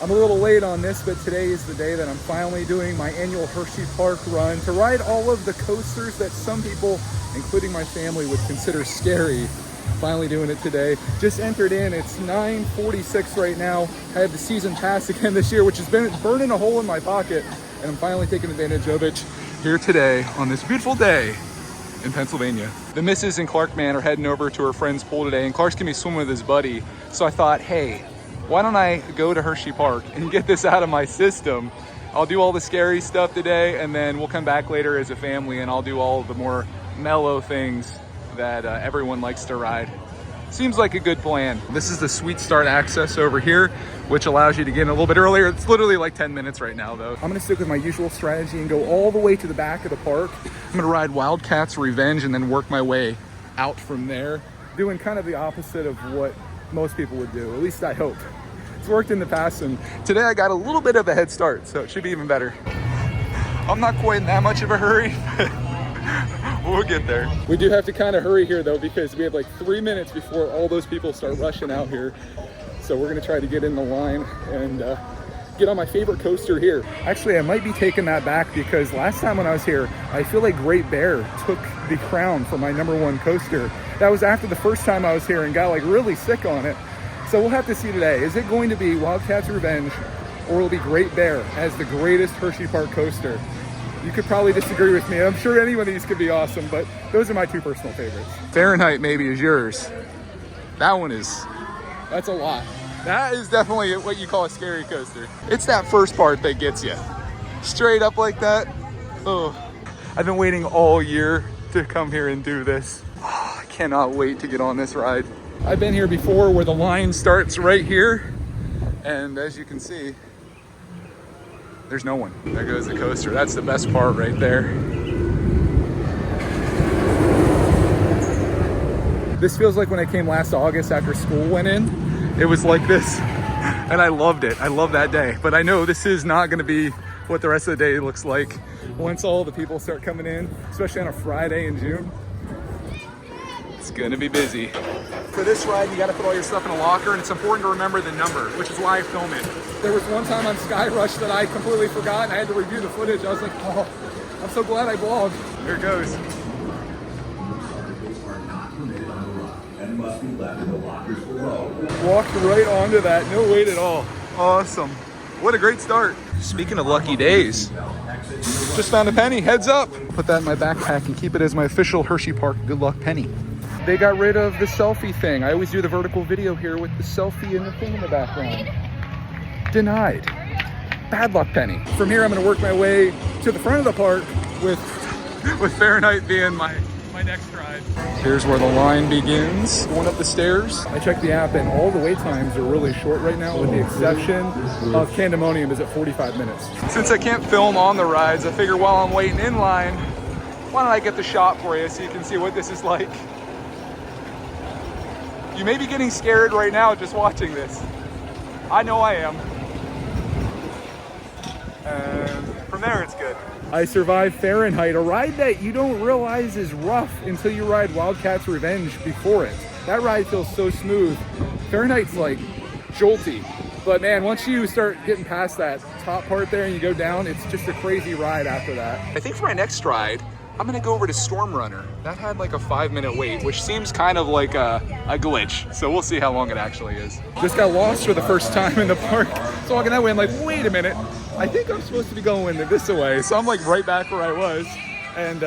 I'm a little late on this, but today is the day that I'm finally doing my annual Hersheypark run to ride all of the coasters that some people, including my family, would consider scary. Finally doing it today. Just entered in. It's 9:46 right now. I have the season pass again this year, which has been burning a hole in my pocket, and I'm finally taking advantage of it here today on this beautiful day in Pennsylvania. The missus and Clark man are heading over to her friend's pool today, and Clark's gonna be swimming with his buddy. So I thought, hey, why don't I go to Hersheypark and get this out of my system? I'll do all the scary stuff today, and then we'll come back later as a family, and I'll do all the more mellow things that everyone likes to ride. Seems like a good plan. This is the Sweet Start access over here, which allows you to get in a little bit earlier. It's literally like 10 minutes right now though. I'm gonna stick with my usual strategy and go all the way to the back of the park. I'm gonna ride Wildcat's Revenge and then work my way out from there, doing kind of the opposite of what most people would do. At least I hope. It's worked in the past, and today I got a little bit of a head start, so it should be even better. I'm not quite in that much of a hurry. We'll get there. We do have to kind of hurry here though, because we have like 3 minutes before all those people start rushing out here. So we're gonna try to get in the line and get on my favorite coaster here. Actually, I might be taking that back, because last time when I was here, I feel like Great Bear took the crown for my #1 coaster. That was after the first time I was here and got like really sick on it. So we'll have to see today. Is it going to be Wildcat's Revenge, or will it be Great Bear as the greatest Hersheypark coaster? You could probably disagree with me. I'm sure any one of these could be awesome, but those are my two personal favorites. Fahrenheit maybe is yours. That one is, that's a lot. That is definitely what you call a scary coaster. It's that first part that gets you. Straight up like that. Oh, I've been waiting all year to come here and do this. Oh, I cannot wait to get on this ride. I've been here before where the line starts right here. And as you can see, there's no one. There goes the coaster. That's the best part right there. This feels like when I came last August after school went in. It was like this, and I loved it. I love that day. But I know this is not gonna be what the rest of the day looks like once all the people start coming in, especially on a Friday in June. It's gonna be busy. For this ride, you gotta put all your stuff in a locker, and it's important to remember the number, which is why I film it. There was one time on Sky Rush that I completely forgot, and I had to review the footage. I was like, oh, I'm so glad I vlogged. Here it goes. Walked right onto that, no wait at all. Awesome. What a great start. Speaking of lucky days, just found a penny, heads up. Put that in my backpack and keep it as my official Hersheypark good luck penny. They got rid of the selfie thing. I always do the vertical video here with the selfie and the thing in the background. Denied. Bad luck penny. From here, I'm gonna work my way to the front of the park with Fahrenheit being my next ride. Here's where the line begins. Going up the stairs. I checked the app and all the wait times are really short right now, with the exception of Candymonium is at 45 minutes. Since I can't film on the rides, I figure while I'm waiting in line, why don't I get the shot for you so you can see what this is like. You may be getting scared right now just watching this. I know I am. And from there, it's good. I survived Fahrenheit, a ride that you don't realize is rough until you ride Wildcat's Revenge before it. That ride feels so smooth. Fahrenheit's like jolty, but man, once you start getting past that top part there and you go down, it's just a crazy ride after that. I think for my next ride, I'm gonna go over to Storm Runner. That had like a 5-minute wait, which seems kind of like a glitch. So we'll see how long it actually is. Just got lost for the first time in the park. So walking that way, I'm like, wait a minute. I think I'm supposed to be going this way. So I'm like right back where I was. And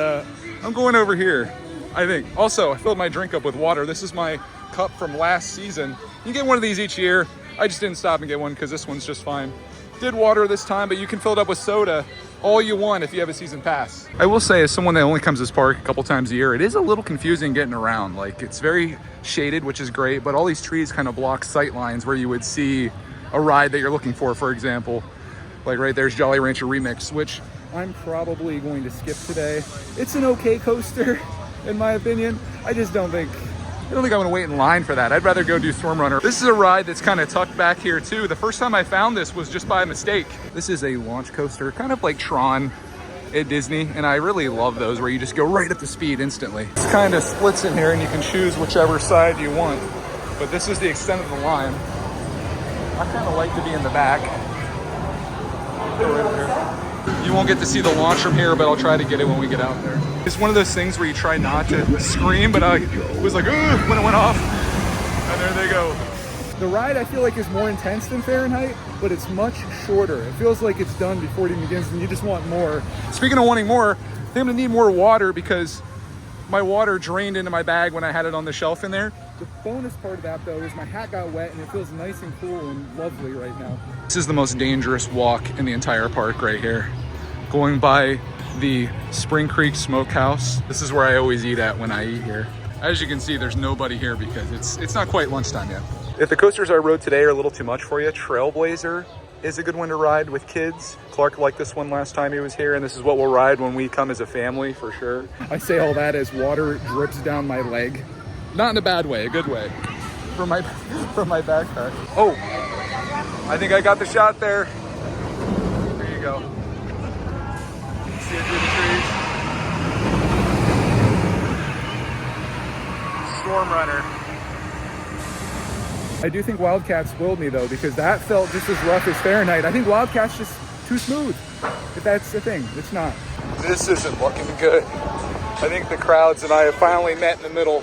I'm going over here, I think. Also, I filled my drink up with water. This is my cup from last season. You get one of these each year. I just didn't stop and get one because this one's just fine. Did water this time, but you can fill it up with soda all you want if you have a season pass. I will say, as someone that only comes to this park a couple times a year, it is a little confusing getting around. Like, it's very shaded, which is great, but all these trees kind of block sight lines where you would see a ride that you're looking for example. Like right there's Jolly Rancher Remix, which I'm probably going to skip today. It's an okay coaster, in my opinion. I don't think I'm gonna wait in line for that. I'd rather go do Storm Runner. This is a ride that's kind of tucked back here too. The first time I found this was just by mistake. This is a launch coaster, kind of like Tron at Disney, and I really love those where you just go right up to speed instantly. It's kind of splits in here and you can choose whichever side you want, but this is the extent of the line. I kind of like to be in the back. Go right there. You won't get to see the launch from here, but I'll try to get it when we get out there. It's one of those things where you try not to scream, but I was like, ooh, when it went off. And there they go. The ride, I feel like, is more intense than Fahrenheit, but it's much shorter. It feels like it's done before it even begins, and you just want more. Speaking of wanting more, I think I'm gonna need more water because my water drained into my bag when I had it on the shelf in there. The bonus part of that, though, is my hat got wet and it feels nice and cool and lovely right now. This is the most dangerous walk in the entire park right here. Going by the Spring Creek Smokehouse. This is where I always eat at when I eat here. As you can see, there's nobody here because it's not quite lunchtime yet. If the coasters I rode today are a little too much for you, Trailblazer is a good one to ride with kids. Clark liked this one last time he was here, and this is what we'll ride when we come as a family for sure. I say all that as water drips down my leg. Not in a bad way, a good way. From my backpack. Oh, I think I got the shot there. There you go. See it through the trees. Storm Runner. I do think Wildcat spoiled me though, because that felt just as rough as Fahrenheit. I think Wildcat's just too smooth, if that's the thing. It's not. This isn't looking good. I think the crowds and I have finally met in the middle.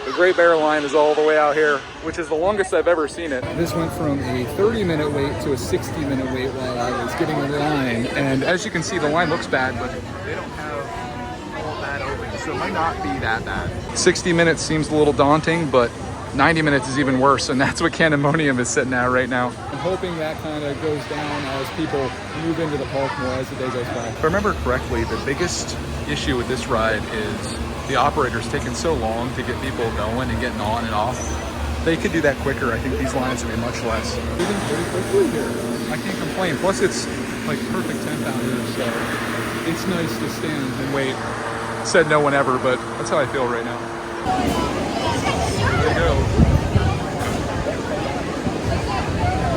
The Great Bear line is all the way out here, which is the longest I've ever seen it. This went from a 30-minute wait to a 60-minute wait while I was getting in line. And as you can see, the line looks bad, but they don't have all that open, so it might not be that bad. 60 minutes seems a little daunting, but 90 minutes is even worse, and that's what Candymonium is sitting at right now. I'm hoping that kind of goes down as people move into the park more as the day goes by. If I remember correctly, the biggest issue with this ride is the operator's taking so long to get people going and getting on and off. They could do that quicker. I think these lines would be much less. Moving pretty quickly here. I can't complain. Plus it's like perfect temp out here, so it's nice to stand and wait. Said no one ever, but that's how I feel right now. There they go.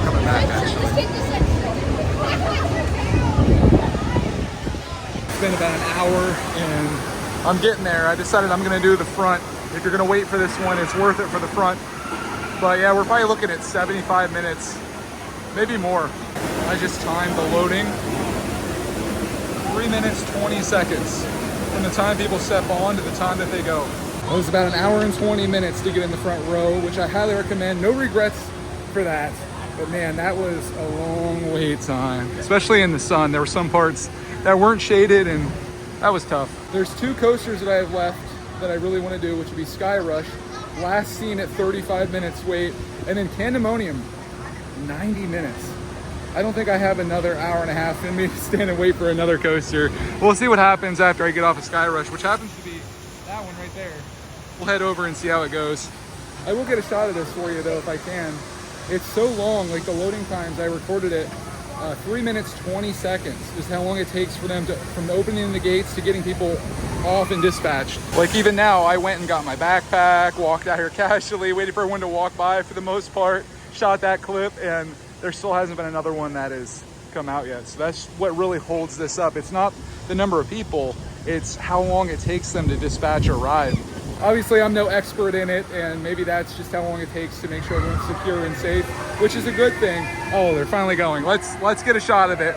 Coming back, actually. It's been about an hour and I'm getting there. I decided I'm gonna do the front. If you're gonna wait for this one, it's worth it for the front. But yeah, we're probably looking at 75 minutes, maybe more. I just timed the loading. 3 minutes, 20 seconds from the time people step on to the time that they go. It was about an hour and 20 minutes to get in the front row, which I highly recommend. No regrets for that. But man, that was a long wait time, especially in the sun. There were some parts that weren't shaded and that was tough. There's two coasters that I have left that I really want to do, which would be Sky Rush, last seen at 35 minutes wait, and then Candymonium, 90 minutes. I don't think I have another hour and a half in me to stand and wait for another coaster. We'll see what happens after I get off of Sky Rush, which happens to be that one right there. We'll head over and see how it goes. I will get a shot of this for you though, if I can. It's so long, like the loading times, I recorded it. 3 minutes, 20 seconds is how long it takes for them to, from opening the gates to getting people off and dispatched. Like even now, I went and got my backpack, walked out here casually, waited for everyone to walk by for the most part, shot that clip, and there still hasn't been another one that has come out yet. So that's what really holds this up. It's not the number of people, it's how long it takes them to dispatch a ride. Obviously, I'm no expert in it, and maybe that's just how long it takes to make sure everyone's secure and safe, which is a good thing. Oh, they're finally going. Let's get a shot of it.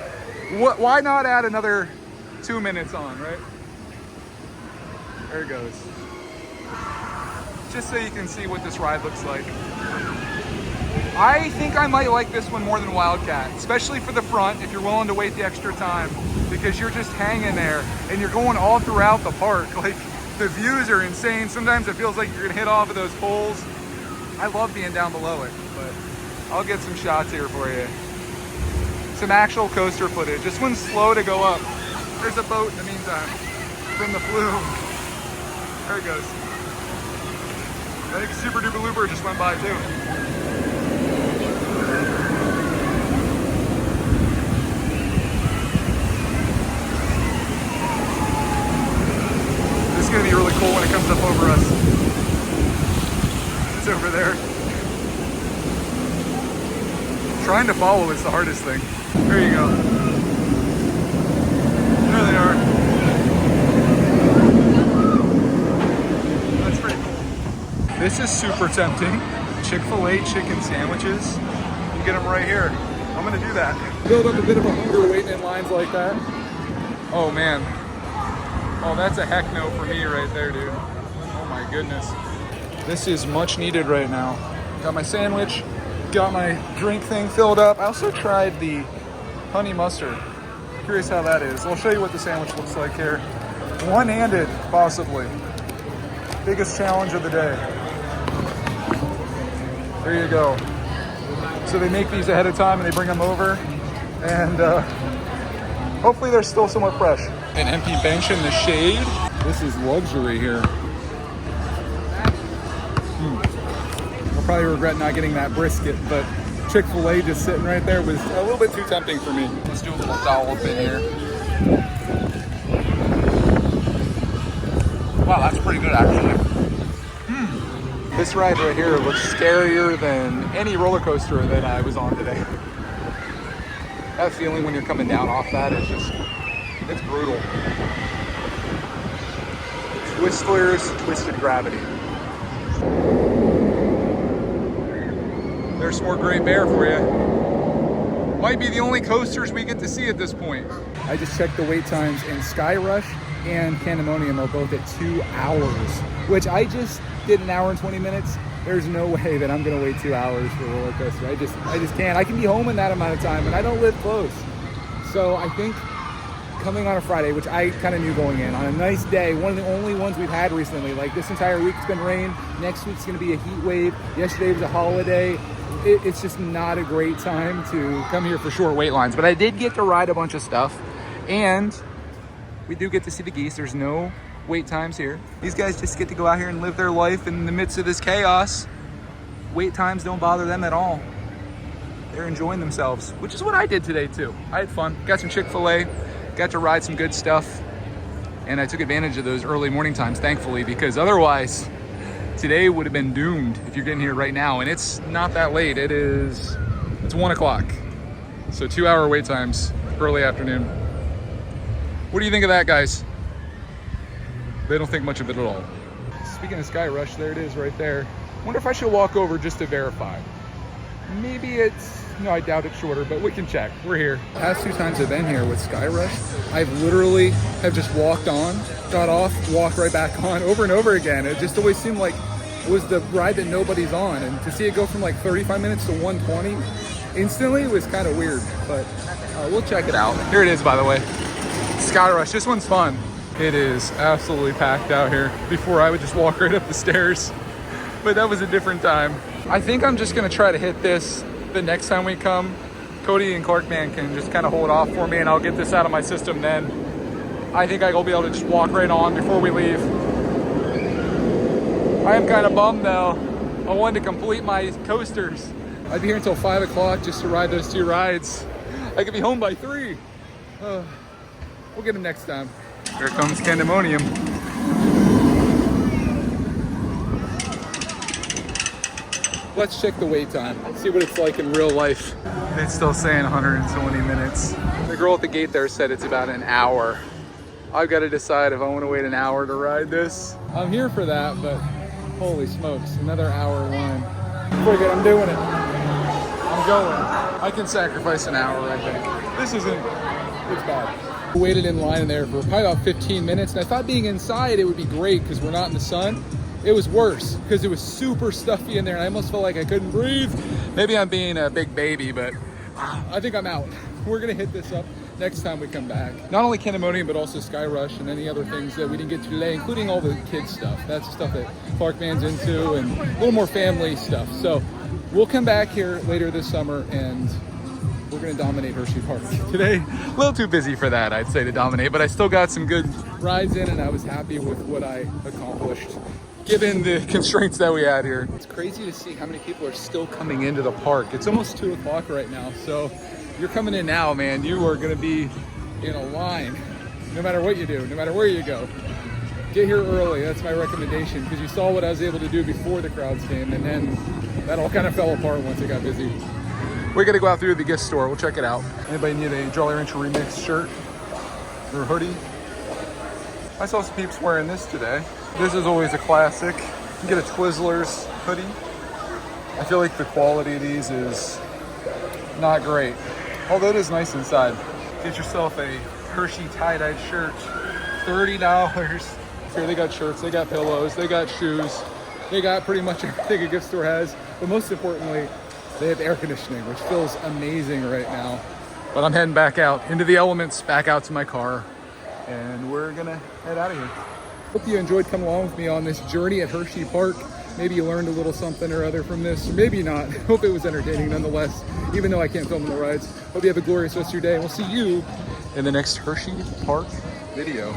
Why not add another 2 minutes on, right? There it goes. Just so you can see what this ride looks like. I think I might like this one more than Wildcat, especially for the front if you're willing to wait the extra time, because you're just hanging there and you're going all throughout the park. Like, the views are insane. Sometimes it feels like you're gonna hit off of those poles. I love being down below it, but I'll get some shots here for you. Some actual coaster footage. This one's slow to go up. There's a boat in the meantime from the flume. There it goes. I think Super Duper Looper just went by too. It's gonna be really cool when it comes up over us. It's over there. Trying to follow is the hardest thing. There you go. There they are. That's pretty cool. This is super tempting. Chick-fil-A chicken sandwiches. You get them right here. I'm gonna do that. Build up a bit of a hunger waiting in lines like that. Oh man. Oh, that's a heck no for me right there, dude. Oh my goodness. This is much needed right now. Got my sandwich, got my drink thing filled up. I also tried the honey mustard. Curious how that is. I'll show you what the sandwich looks like here. One-handed, possibly. Biggest challenge of the day. There you go. So they make these ahead of time and they bring them over. And hopefully they're still somewhat fresh. An empty bench in the shade. This is luxury here. I'll probably regret not getting that brisket, but Chick-fil-A just sitting right there was a little bit too tempting for me. Let's do a little dollop in here. Wow, that's pretty good actually. This ride right here looks scarier than any roller coaster that I was on today. That feeling when you're coming down off that is just, it's brutal. Twistlers, twisted gravity. There's some more Great Bear for you. Might be the only coasters we get to see at this point. I just checked the wait times, and Sky Rush and Candymonium are both at 2 hours, which I just did an hour and 20 minutes. There's no way that I'm gonna wait 2 hours for a roller coaster. I just can't. I can be home in that amount of time, and I don't live close. So I think coming on a Friday, which I kind of knew going in, on a nice day, one of the only ones we've had recently, like this entire week it's been rain, next week's gonna be a heat wave, yesterday was a holiday. It's just not a great time to come here for short wait lines, but I did get to ride a bunch of stuff, and we do get to see the geese. There's no wait times here. These guys just get to go out here and live their life in the midst of this chaos. Wait times don't bother them at all. They're enjoying themselves, which is what I did today too. I had fun, got some Chick-fil-A, got to ride some good stuff, and I took advantage of those early morning times, thankfully, because otherwise today would have been doomed if you're getting here right now. And it's not that late. It's 1 o'clock. So 2 hour wait times, early afternoon. What do you think of that, guys? They don't think much of it at all. Speaking of Sky Rush, there it is right there. Wonder if I should walk over just to verify. Maybe it's, no, I doubt it's shorter, but we can check. We're here. Past 2 times I've been here with Sky Rush, I've literally have just walked on, got off, walked right back on over and over again. It just always seemed like it was the ride that nobody's on. And to see it go from like 35 minutes to 120 instantly was kind of weird, but we'll check it out. Here it is, by the way. Sky Rush, this one's fun. It is absolutely packed out here. Before I would just walk right up the stairs, but that was a different time. I think I'm just gonna try to hit this the next time we come. Cody and Clarkman can just kind of hold off for me, and I'll get this out of my system then. I think I'll be able to just walk right on before we leave. I am kind of bummed though. I wanted to complete my coasters. I'd be here until 5 o'clock just to ride those 2 rides. I could be home by 3. We'll get them next time. Here comes Candymonium. Let's check the wait time, see what it's like in real life. It's still saying 120 minutes. The girl at the gate there said it's about an hour. I've got to decide if I want to wait an hour to ride this. I'm here for that, but holy smokes, another hour line. Forget it, I'm doing it. I'm going. I can sacrifice an hour, I think. This isn't, it's bad. We waited in line in there for probably about 15 minutes, and I thought being inside it would be great because we're not in the sun. It was worse because it was super stuffy in there, and I almost felt like I couldn't breathe. Maybe I'm being a big baby, but I think I'm out. We're gonna hit this up next time we come back. Not only Candymonium, but also Sky Rush and any other things that we didn't get to today, including all the kids stuff. That's the stuff that Clarkman's into, and a little more family stuff. So we'll come back here later this summer, and we're gonna dominate Hersheypark. Today, a little too busy for that, I'd say, to dominate, but I still got some good rides in, and I was happy with what I accomplished, given the constraints that we had here. It's crazy to see how many people are still coming into the park. It's almost 2 o'clock right now, so you're coming in now, man, you are gonna be in a line, no matter what you do, no matter where you go. Get here early, that's my recommendation, because you saw what I was able to do before the crowds came, and then that all kind of fell apart once it got busy. We're gonna go out through the gift store, we'll check it out. Anybody need a Jolly Rancher Remix shirt or hoodie? I saw some peeps wearing this today. This is always a classic. You can get a Twizzlers hoodie. I feel like the quality of these is not great. Although it is nice inside. Get yourself a Hershey tie-dyed shirt, $30. Here they got shirts, they got pillows, they got shoes, they got pretty much everything a gift store has. But most importantly, they have air conditioning, which feels amazing right now. But I'm heading back out into the elements, back out to my car, and we're gonna head out of here. Hope you enjoyed coming along with me on this journey at Hersheypark. Maybe you learned a little something or other from this, or maybe not. Hope it was entertaining nonetheless, even though I can't film the rides. Hope you have a glorious rest of your day, and we'll see you in the next Hersheypark video.